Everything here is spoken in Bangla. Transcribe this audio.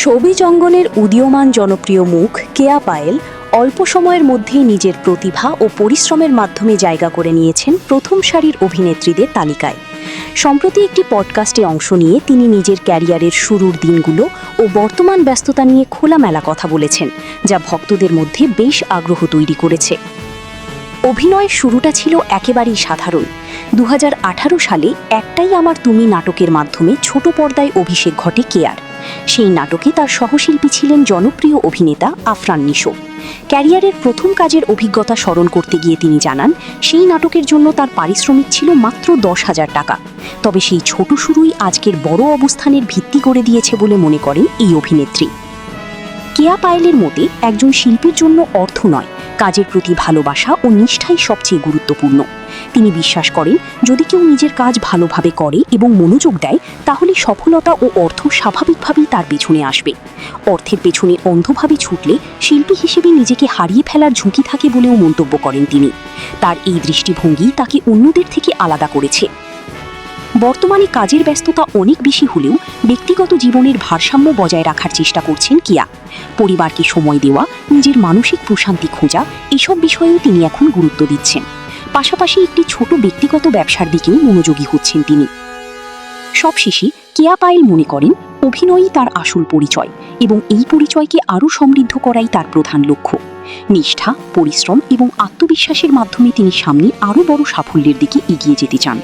শোবিজ অঙ্গনের উদীয়মান জনপ্রিয় মুখ কেয়া পায়েল অল্প সময়ের মধ্যেই নিজের প্রতিভা ও পরিশ্রমের মাধ্যমে জায়গা করে নিয়েছেন প্রথম সারির অভিনেত্রীদের তালিকায়। সম্প্রতি একটি পডকাস্টে অংশ নিয়ে তিনি নিজের ক্যারিয়ারের শুরুর দিনগুলো ও বর্তমান ব্যস্ততা নিয়ে খোলামেলা কথা বলেছেন, যা ভক্তদের মধ্যে বেশ আগ্রহ তৈরি করেছে। অভিনয়ের শুরুটা ছিল একেবারেই সাধারণ। 2018 সালে একটাই আমার তুমি নাটকের মাধ্যমে ছোট পর্দায় অভিষেক ঘটে কেয়ার। সেই নাটকে তার সহশিল্পী ছিলেন জনপ্রিয় অভিনেতা আফরান নিশো। ক্যারিয়ারের প্রথম কাজের অভিজ্ঞতা স্মরণ করতে গিয়ে তিনি জানান, সেই নাটকের জন্য তার পারিশ্রমিক ছিল মাত্র 10,000 টাকা। তবে সেই ছোট শুরুই আজকের বড় অবস্থানের ভিত্তি করে দিয়েছে বলে মনে করেন এই অভিনেত্রী। কেয়া পায়েলের মতে, একজন শিল্পীর জন্য অর্থ নয়, কাজের প্রতি ভালোবাসা ও নিষ্ঠাই সবচেয়ে গুরুত্বপূর্ণ। তিনি বিশ্বাস করেন, যদি কেউ নিজের কাজ ভালোভাবে করে এবং মনোযোগ দেয়, তাহলে সফলতা ও অর্থ স্বাভাবিকভাবেই তার পেছনে আসবে। অর্থের পেছনে অন্ধভাবে ছুটলে শিল্পী হিসেবে নিজেকে হারিয়ে ফেলার ঝুঁকি থাকে বলেও মন্তব্য করেন তিনি। তার এই দৃষ্টিভঙ্গি তাকে অন্যদের থেকে আলাদা করেছে। বর্তমানে কাজের ব্যস্ততা অনেক বেশি হলেও ব্যক্তিগত জীবনের ভারসাম্য বজায় রাখার চেষ্টা করছেন কিয়া। পরিবারকে সময় দেওয়া, নিজের মানসিক প্রশান্তি খোঁজা, এসব বিষয়েও তিনি এখন গুরুত্ব দিচ্ছেন। পাশাপাশি একটি ছোট ব্যক্তিগত ব্যবসার দিকেও মনোযোগী হচ্ছেন তিনি। সবশেষে কেয়া পায়েল মনে করেন, অভিনয়ই তার আসল পরিচয় এবং এই পরিচয়কে আরও সমৃদ্ধ করাই তার প্রধান লক্ষ্য। নিষ্ঠা, পরিশ্রম এবং আত্মবিশ্বাসের মাধ্যমে তিনি সামনে আরও বড় সাফল্যের দিকে এগিয়ে যেতে চান।